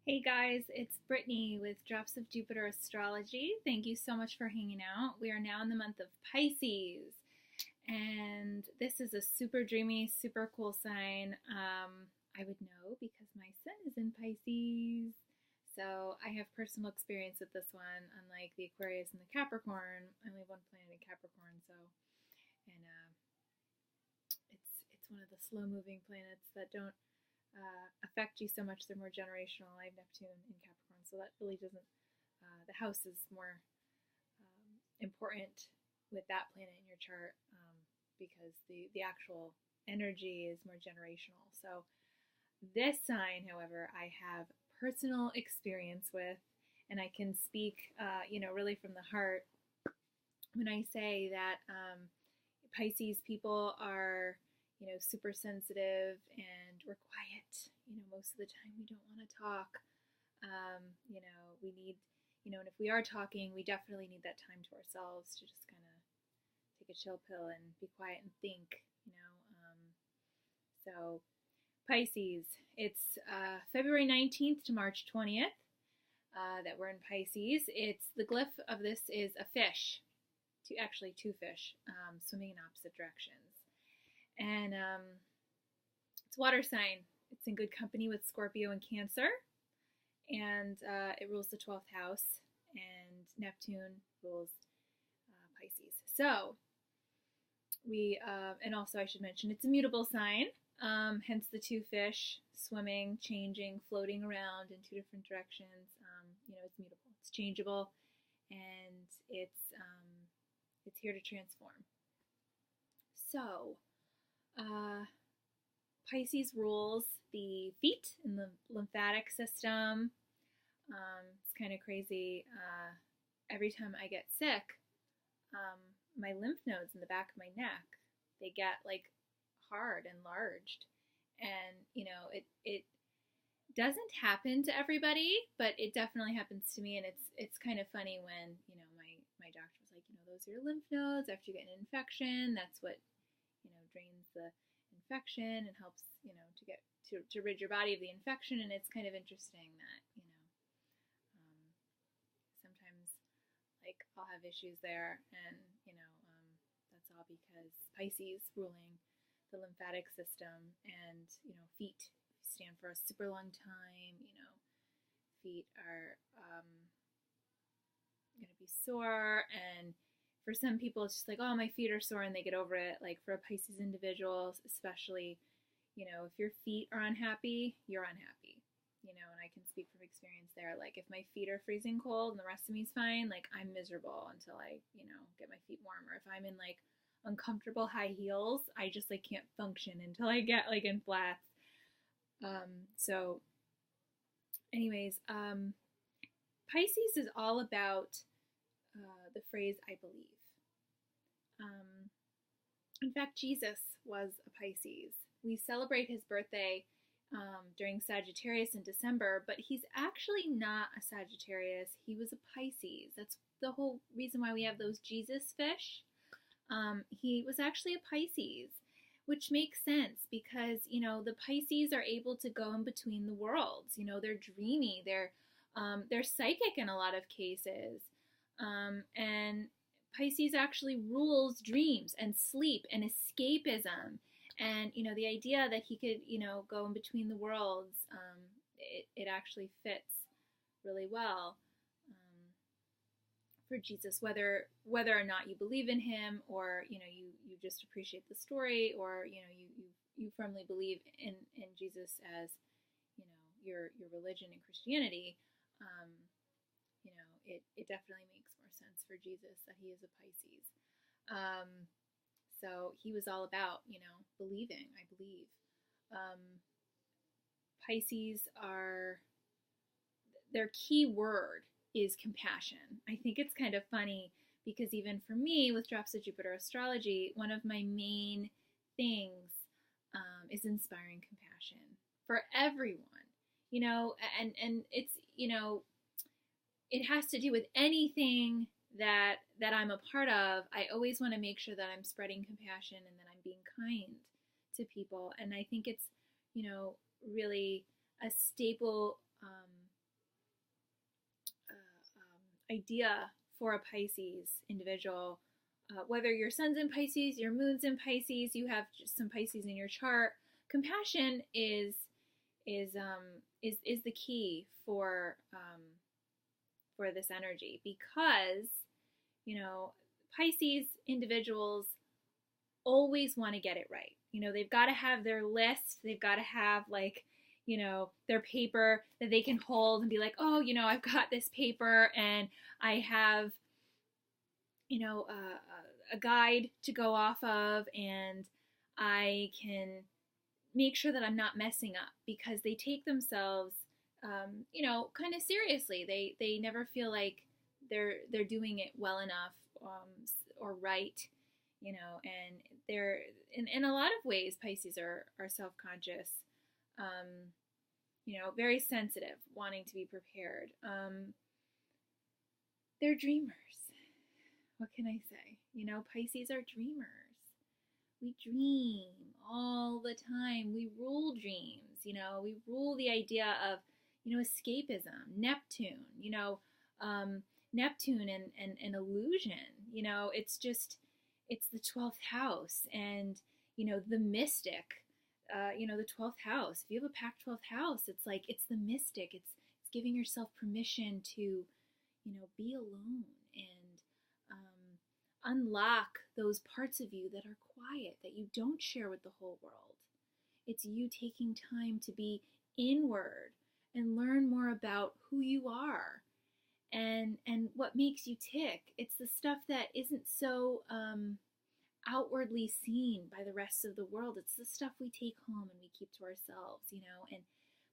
Hey guys, it's Brittany with Drops of Jupiter Astrology. Thank you so much for hanging out. We are now in the month of Pisces, and this is a super dreamy, super cool sign. I would know because my sun is in Pisces. So I have personal experience with this one, unlike the Aquarius and the Capricorn. I only have one planet in Capricorn, and it's one of the slow moving planets that don't affect you so much. They're more generational. I have Neptune in Capricorn, so that really doesn't. The house is more important with that planet in your chart because the actual energy is more generational. So this sign, however, I have personal experience with, and I can speak, really from the heart when I say that Pisces people are super sensitive and we're quiet. Most of the time we don't want to talk. We need, and if we are talking, we definitely need that time to ourselves to just kind of take a chill pill and be quiet and think. So Pisces, it's February 19th to March 20th that we're in Pisces. It's the glyph of this is a fish, two fish swimming in opposite directions. And it's water sign. It's in good company with Scorpio and Cancer. And it rules the 12th house. And Neptune rules Pisces. So, and also I should mention, it's a mutable sign. Hence the two fish swimming, changing, floating around in two different directions. It's mutable. It's changeable. And it's here to transform. So, Pisces rules the feet and the lymphatic system. It's kind of crazy. Every time I get sick, my lymph nodes in the back of my neck, they get like hard, enlarged. And, it doesn't happen to everybody, but it definitely happens to me. And it's kind of funny when, my doctor was like, those are your lymph nodes. After you get an infection, that's what drains the infection and helps to get to rid your body of the infection. And it's kind of interesting that sometimes like I'll have issues there, and that's all because Pisces ruling the lymphatic system. And feet stand for a super long time. Feet are gonna be sore, and for some people it's just like, oh, my feet are sore, and they get over it. Like for a Pisces individual especially, if your feet are unhappy, you're unhappy. And I can speak from experience there. Like if my feet are freezing cold and the rest of me's fine, like I'm miserable until I get my feet warm. Or if I'm in like uncomfortable high heels, I just like can't function until I get like in flats. So anyways, Pisces is all about the phrase I believe. In fact, Jesus was a Pisces. We celebrate his birthday during Sagittarius in December, but he's actually not a Sagittarius. He was a Pisces. That's the whole reason why we have those Jesus fish. He was actually a Pisces, which makes sense because, the Pisces are able to go in between the worlds. They're dreamy. They're psychic in a lot of cases. And Pisces actually rules dreams and sleep and escapism. And, the idea that he could, go in between the worlds, it actually fits really well for Jesus, whether or not you believe in him, or, you just appreciate the story, or, you firmly believe in Jesus as, your religion and Christianity. It definitely makes more sense for Jesus that he is a Pisces. So he was all about, believing, I believe. Pisces their key word is compassion. I think it's kind of funny because even for me with Drops of Jupiter Astrology, one of my main things is inspiring compassion for everyone, and it's, it has to do with anything that I'm a part of. I always want to make sure that I'm spreading compassion and that I'm being kind to people. And I think it's, really a staple idea for a Pisces individual, whether your sun's in Pisces, your moon's in Pisces, you have just some Pisces in your chart. Compassion is the key for this energy, because Pisces individuals always want to get it right. They've got to have their list. They've got to have their paper that they can hold and be like, oh, I've got this paper and I have, a guide to go off of, and I can make sure that I'm not messing up, because they take themselves, kind of seriously. They never feel like they're doing it well enough, or right, and they're in a lot of ways, Pisces are self-conscious, very sensitive, wanting to be prepared. They're dreamers. What can I say? Pisces are dreamers. We dream all the time. We rule dreams. We rule the idea of, escapism, Neptune, Neptune and illusion. It's the 12th house, and, the mystic, the 12th house. If you have a packed 12th house, it's like, it's the mystic. It's giving yourself permission to, be alone and unlock those parts of you that are quiet, that you don't share with the whole world. It's you taking time to be inward and learn more about who you are and what makes you tick. It's the stuff that isn't so outwardly seen by the rest of the world. It's the stuff we take home and we keep to ourselves, and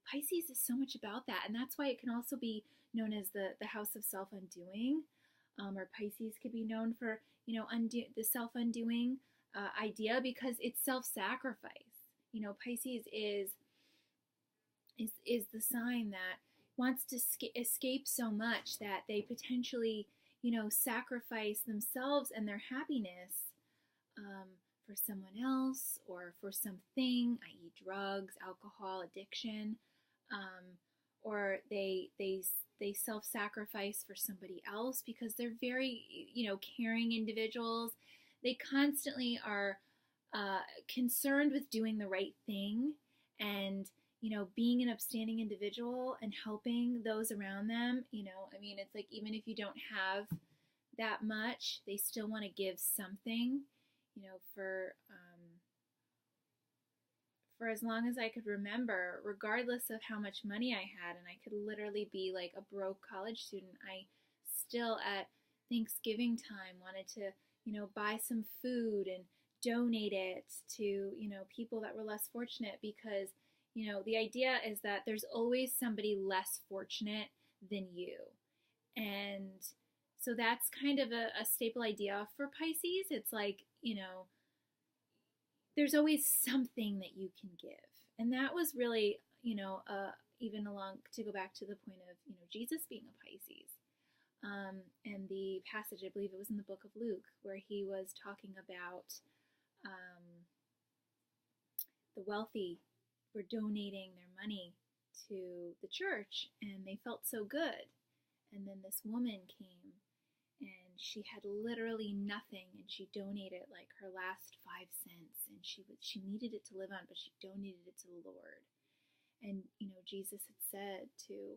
Pisces is so much about that. And that's why it can also be known as the house of self-undoing, or Pisces could be known for, the self-undoing idea, because it's self-sacrifice. Pisces is the sign that wants to escape so much that they potentially, sacrifice themselves and their happiness for someone else or for something, i.e. drugs, alcohol, addiction, or they self-sacrifice for somebody else because they're very, caring individuals. They constantly are concerned with doing the right thing and, being an upstanding individual and helping those around them. It's like, even if you don't have that much, they still want to give something, for as long as I could remember, regardless of how much money I had, and I could literally be like a broke college student, I still at Thanksgiving time wanted to, buy some food and donate it to, people that were less fortunate, because, the idea is that there's always somebody less fortunate than you. And so that's kind of a staple idea for Pisces. It's like, there's always something that you can give. And that was really, even along, to go back to the point of, Jesus being a Pisces. And the passage, I believe it was in the book of Luke, where he was talking about the wealthy were donating their money to the church, and they felt so good. And then this woman came, and she had literally nothing, and she donated like her last 5 cents, and she needed it to live on, but she donated it to the Lord. And Jesus had said to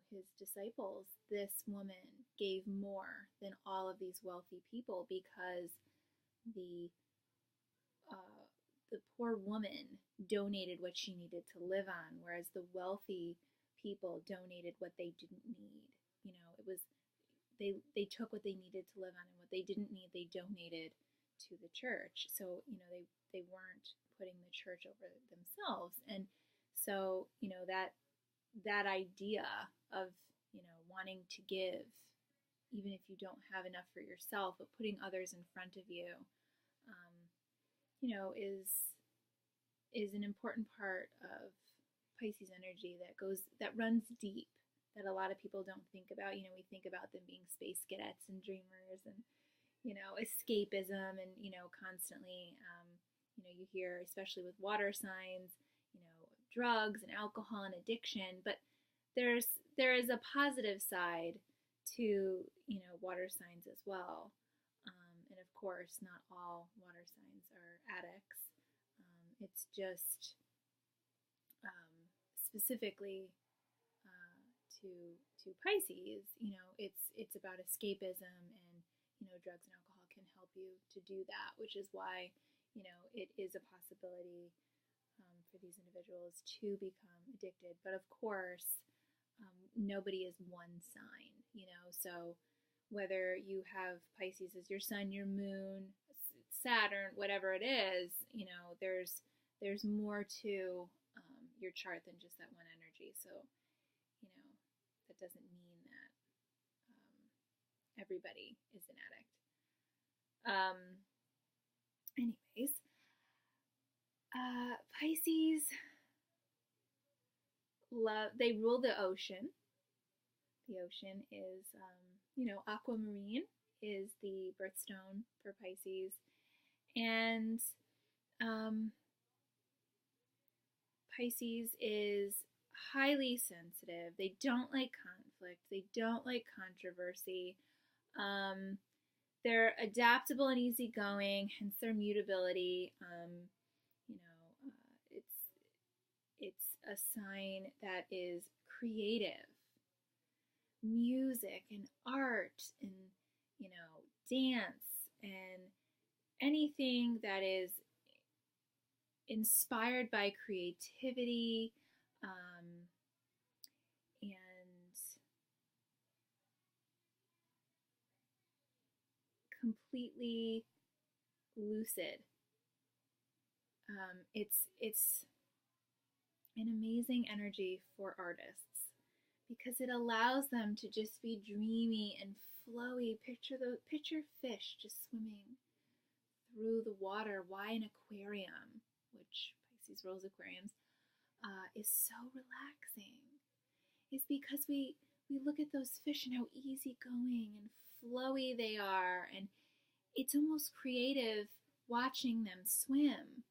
his disciples, this woman gave more than all of these wealthy people, because the poor woman donated what she needed to live on, whereas the wealthy people donated what they didn't need. It was they took what they needed to live on, and what they didn't need, they donated to the church. So they weren't putting the church over themselves. And so that idea of wanting to give, even if you don't have enough for yourself, but putting others in front of you, is an important part of Pisces energy that runs deep, that a lot of people don't think about. We think about them being space cadets and dreamers and, escapism and, constantly, you hear, especially with water signs, drugs and alcohol and addiction, but there is a positive side to, you know, water signs as well. And of course, not all water signs are addicts. It's just specifically to Pisces, you know, it's about escapism, and you know, drugs and alcohol can help you to do that, which is why, you know, it is a possibility for these individuals to become addicted. But of course, nobody is one sign, you know, so whether you have Pisces as your sun, your moon, Saturn, whatever it is, you know, there's more to your chart than just that one energy. So, you know, that doesn't mean that everybody is an addict. Anyways, Pisces love, they rule the ocean. The ocean is, you know, aquamarine is the birthstone for Pisces. And Pisces is highly sensitive. They don't like conflict. They don't like controversy. They're adaptable and easygoing, hence their mutability. You know, it's a sign that is creative. Music and art and, you know, dance and anything that is inspired by creativity, and completely lucid. It's an amazing energy for artists because it allows them to just be dreamy and flowy. Picture fish just swimming through the water. Why an aquarium, which Pisces rules aquariums, is so relaxing, is because we look at those fish and how easygoing and flowy they are, and it's almost creative watching them swim.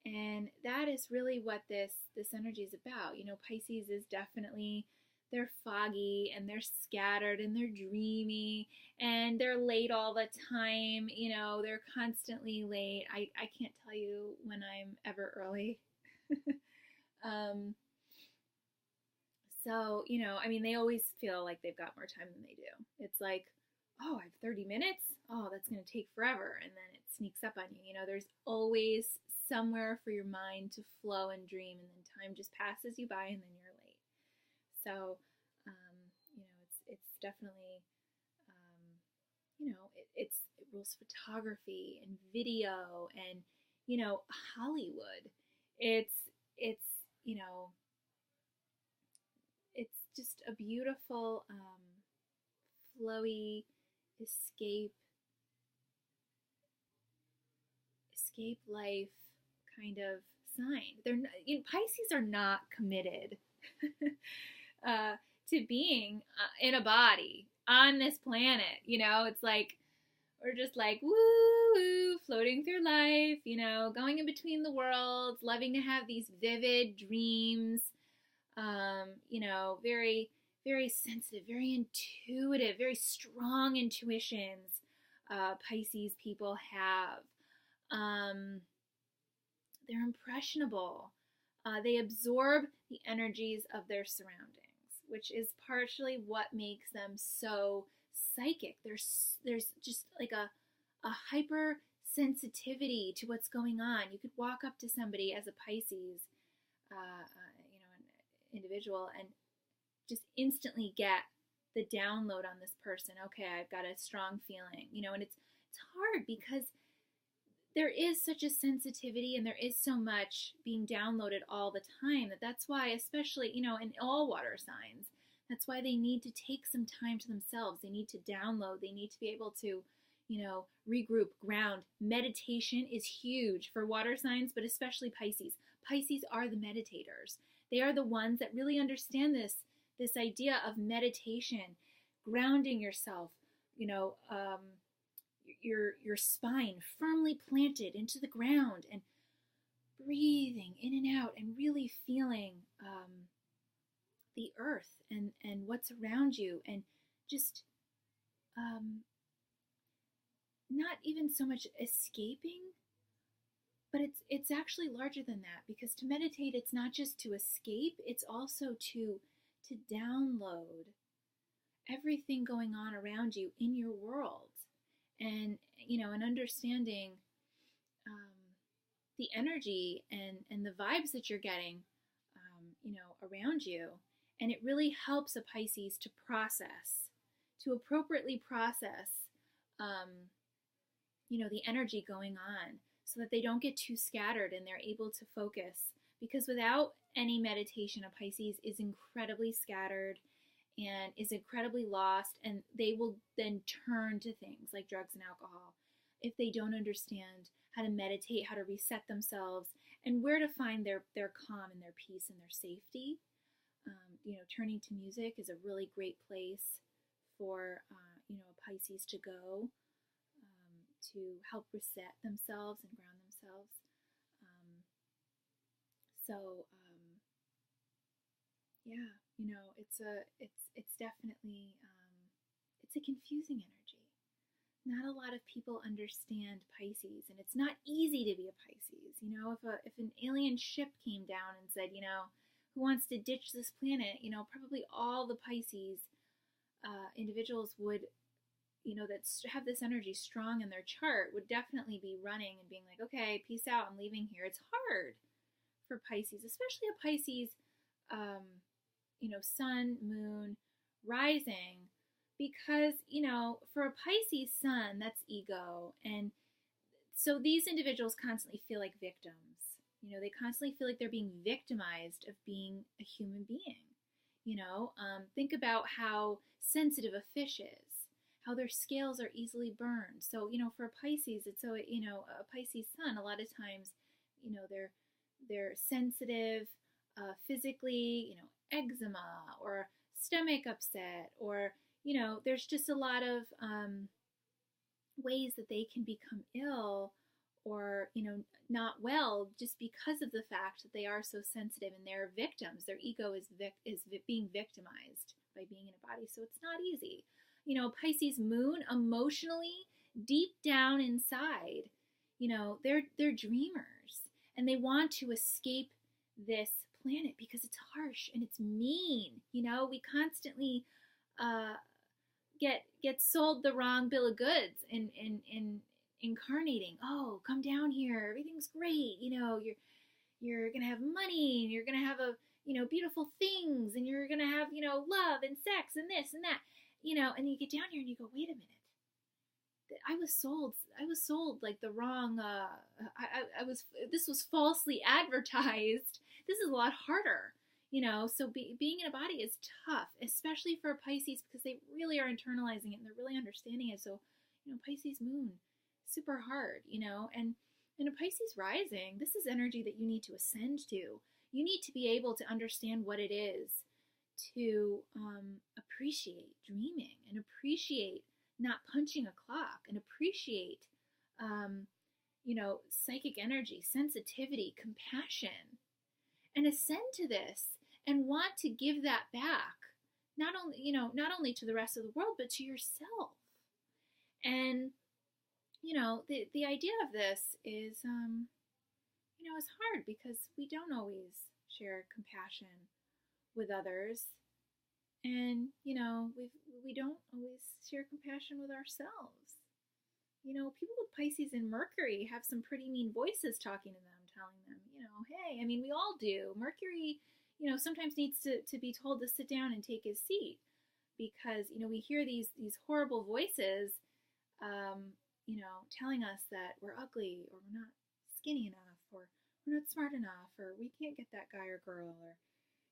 And that is really what this energy is about. You know, Pisces is definitely, they're foggy and they're scattered and they're dreamy and they're late all the time. You know, they're constantly late. I can't tell you when I'm ever early. So, you know, I mean, they always feel like they've got more time than they do. It's like, oh, I have 30 minutes? Oh, that's going to take forever. And then it sneaks up on you. You know, there's always somewhere for your mind to flow and dream, and then time just passes you by and then you're late. So, you know, it's definitely, you know, it rules photography and video and, you know, Hollywood. It's, you know, it's just a beautiful, flowy escape life kind of sign. They're not, you know, Pisces are not committed to being in a body on this planet. You know, it's like we're just like woo, floating through life. You know, going in between the worlds, loving to have these vivid dreams. You know, very, very sensitive, very intuitive, very strong intuitions. Pisces people have. They're impressionable. They absorb the energies of their surroundings, which is partially what makes them so psychic. There's just like a hyper sensitivity to what's going on. You could walk up to somebody as a Pisces, you know, an individual, and just instantly get the download on this person. Okay, I've got a strong feeling, you know, and it's hard because there is such a sensitivity and there is so much being downloaded all the time that's why, especially, you know, in all water signs, that's why they need to take some time to themselves. They need to download. They need to be able to, you know, regroup, ground. Meditation is huge for water signs, but especially Pisces. Pisces are the meditators. They are the ones that really understand this idea of meditation, grounding yourself, you know, your spine firmly planted into the ground and breathing in and out and really feeling the earth and what's around you, and just not even so much escaping, but it's actually larger than that, because to meditate, it's not just to escape, it's also to download everything going on around you in your world, and and understanding the energy and the vibes that you're getting around you. And it really helps a Pisces to appropriately process the energy going on, so that they don't get too scattered and they're able to focus. Because without any meditation, a Pisces is incredibly scattered and is incredibly lost, and they will then turn to things like drugs and alcohol if they don't understand how to meditate, how to reset themselves, and where to find their calm and their peace and their safety. Turning to music is a really great place for a Pisces to go to help reset themselves and ground themselves. It's definitely it's a confusing energy. Not a lot of people understand Pisces, and it's not easy to be a Pisces. If an alien ship came down and said, who wants to ditch this planet, probably all the Pisces individuals would, that have this energy strong in their chart, would definitely be running and being like, okay, peace out, I'm leaving here. It's hard for Pisces, especially a Pisces, sun, moon, rising, because, for a Pisces sun, that's ego. And so these individuals constantly feel like victims. They constantly feel like they're being victimized of being a human being. Think about how sensitive a fish is, how their scales are easily burned. So, for a Pisces, it's so, a Pisces sun, a lot of times, they're sensitive physically, eczema or stomach upset, or, there's just a lot of ways that they can become ill or, not well, just because of the fact that they are so sensitive and they're victims. Their ego is being victimized by being in a body. So it's not easy. Pisces moon, emotionally, deep down inside, they're dreamers, and they want to escape this planet because it's harsh and it's mean. We constantly get sold the wrong bill of goods in incarnating. Oh, come down here, everything's great. You're gonna have money, and you're gonna have beautiful things, and you're gonna have love and sex and this and that. And you get down here and you go, wait a minute. I was sold like the wrong, this was falsely advertised. This is a lot harder, so being in a body is tough, especially for a Pisces, because they really are internalizing it and they're really understanding it. So, Pisces moon, super hard, and in a Pisces rising, this is energy that you need to ascend to. You need to be able to understand what it is to appreciate dreaming, and appreciate not punching a clock, and appreciate, psychic energy, sensitivity, compassion, and ascend to this and want to give that back, not only to the rest of the world, but to yourself. And, the idea of this is, it's hard because we don't always share compassion with others. And, we don't always share compassion with ourselves. People with Pisces and Mercury have some pretty mean voices talking to them, telling them, hey, we all do. Mercury, sometimes needs to be told to sit down and take his seat, because, we hear these horrible voices, telling us that we're ugly, or we're not skinny enough, or we're not smart enough, or we can't get that guy or girl, or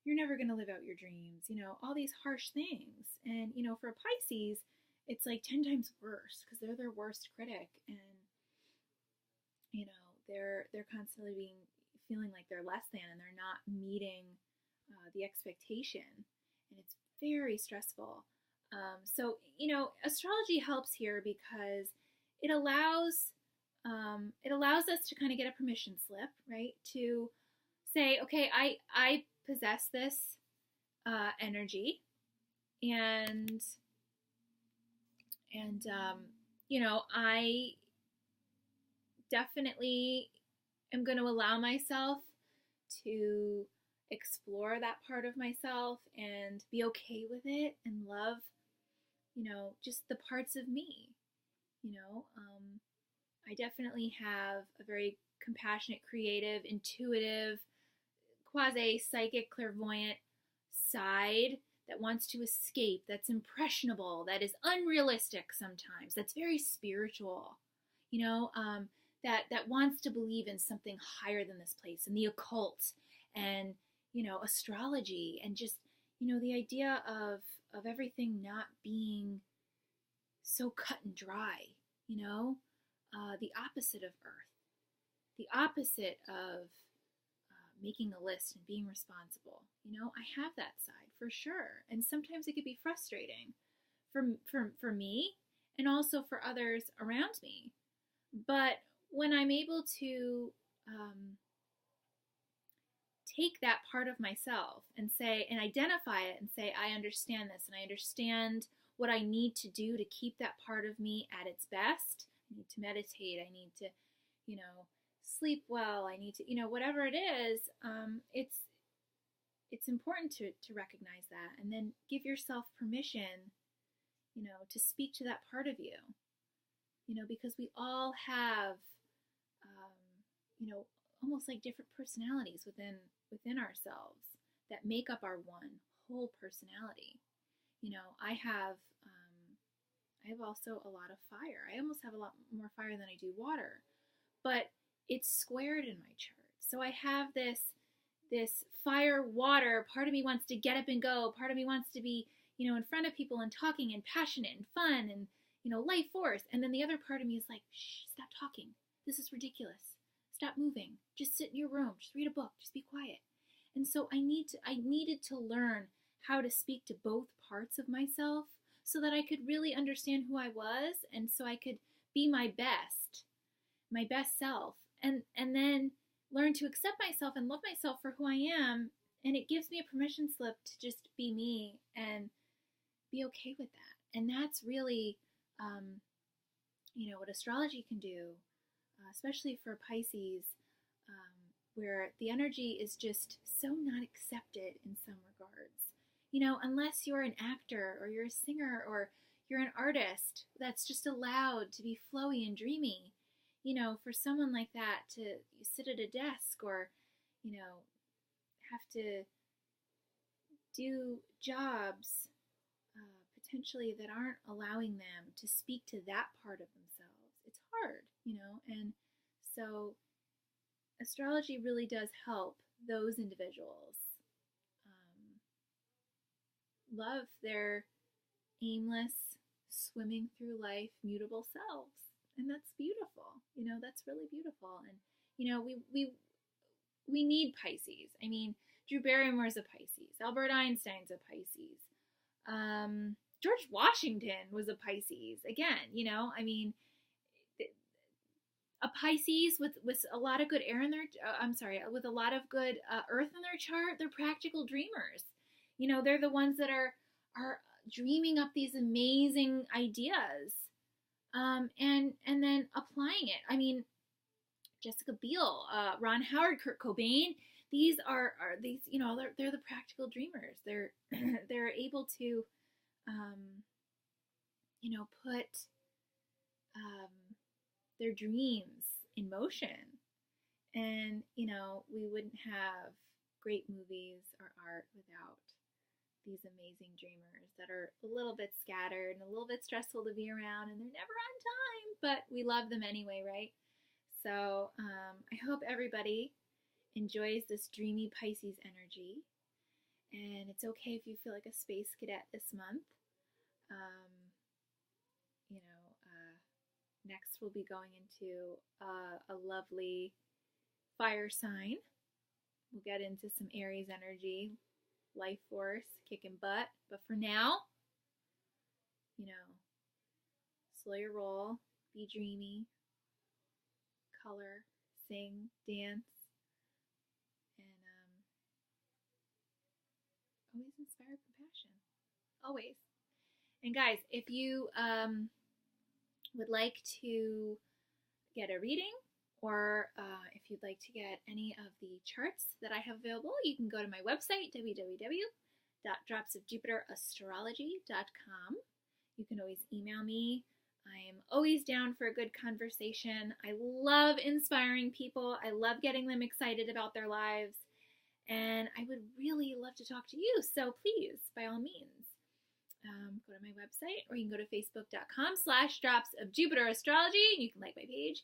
you're never going to live out your dreams, all these harsh things. And, for a Pisces, it's like 10 times worse, because they're their worst critic. And, they're constantly feeling like they're less than, and they're not meeting the expectation. And it's very stressful. So, astrology helps here because it allows us to kind of get a permission slip, right? To say, okay, I possess this energy, and And, I definitely am going to allow myself to explore that part of myself and be okay with it and love, just the parts of me. I definitely have a very compassionate, creative, intuitive, quasi psychic, clairvoyant side that wants to escape, that's impressionable, that is unrealistic sometimes, that's very spiritual, that wants to believe in something higher than this place, and the occult, and astrology, and just the idea of everything not being so cut and dry, the opposite of Earth, the opposite of making a list and being responsible. I have that side for sure, and sometimes it could be frustrating for me and also for others around me. But when I'm able to take that part of myself and say, and identify it and say, I understand this, and I understand what I need to do to keep that part of me at its best. I need to meditate. I need to, sleep well. I need to, whatever it is, it's important to recognize that, and then give yourself permission, to speak to that part of you, because we all have, almost like different personalities within ourselves that make up our one whole personality. I have also a lot of fire. I almost have a lot more fire than I do water, but it's squared in my chart. So I have this fire water. Part of me wants to get up and go. Part of me wants to be, in front of people and talking and passionate and fun and, life force. And then the other part of me is like, shh, stop talking. This is ridiculous. Stop moving. Just sit in your room. Just read a book. Just be quiet. And so I needed to learn how to speak to both parts of myself so that I could really understand who I was, and so I could be my best self, and then learn to accept myself and love myself for who I am. And it gives me a permission slip to just be me and be okay with that. And that's really, what astrology can do, especially for Pisces, where the energy is just so not accepted in some regards. Unless you're an actor or you're a singer or you're an artist, that's just allowed to be flowy and dreamy. For someone like that to sit at a desk or, have to do jobs potentially that aren't allowing them to speak to that part of themselves, it's hard, and so astrology really does help those individuals love their aimless, swimming through life, mutable selves. And that's beautiful. That's really beautiful. And, we need Pisces. I mean, Drew Barrymore's a Pisces. Albert Einstein's a Pisces. George Washington was a Pisces. Again, a Pisces with a lot of good air in their, with a lot of good earth in their chart, they're practical dreamers. They're the ones that are dreaming up these amazing ideas, and then applying it. I mean, Jessica Biel, Ron Howard, Kurt Cobain. These are these, they're the practical dreamers. They're able to, put their dreams in motion. And, we wouldn't have great movies or art without these amazing dreamers that are a little bit scattered and a little bit stressful to be around, and they're never on time, but we love them anyway, right? So I hope everybody enjoys this dreamy Pisces energy, and it's okay if you feel like a space cadet this month. Next we'll be going into a lovely fire sign. We'll get into some Aries energy, life force, kicking butt. But for now, slow your roll, be dreamy, color, sing, dance, and always inspire compassion. Always. And guys, if you would like to get a reading, or if you'd like to get any of the charts that I have available, you can go to my website, www.dropsofjupiterastrology.com. You can always email me. I'm always down for a good conversation. I love inspiring people. I love getting them excited about their lives. And I would really love to talk to you. So please, by all means, go to my website, or you can go to facebook.com/dropsofjupiterastrology, and you can like my page.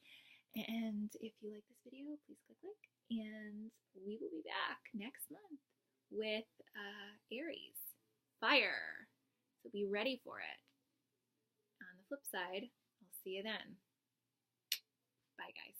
And if you like this video, please click like. And we will be back next month with Aries, fire. So be ready for it. On the flip side, I'll see you then. Bye, guys.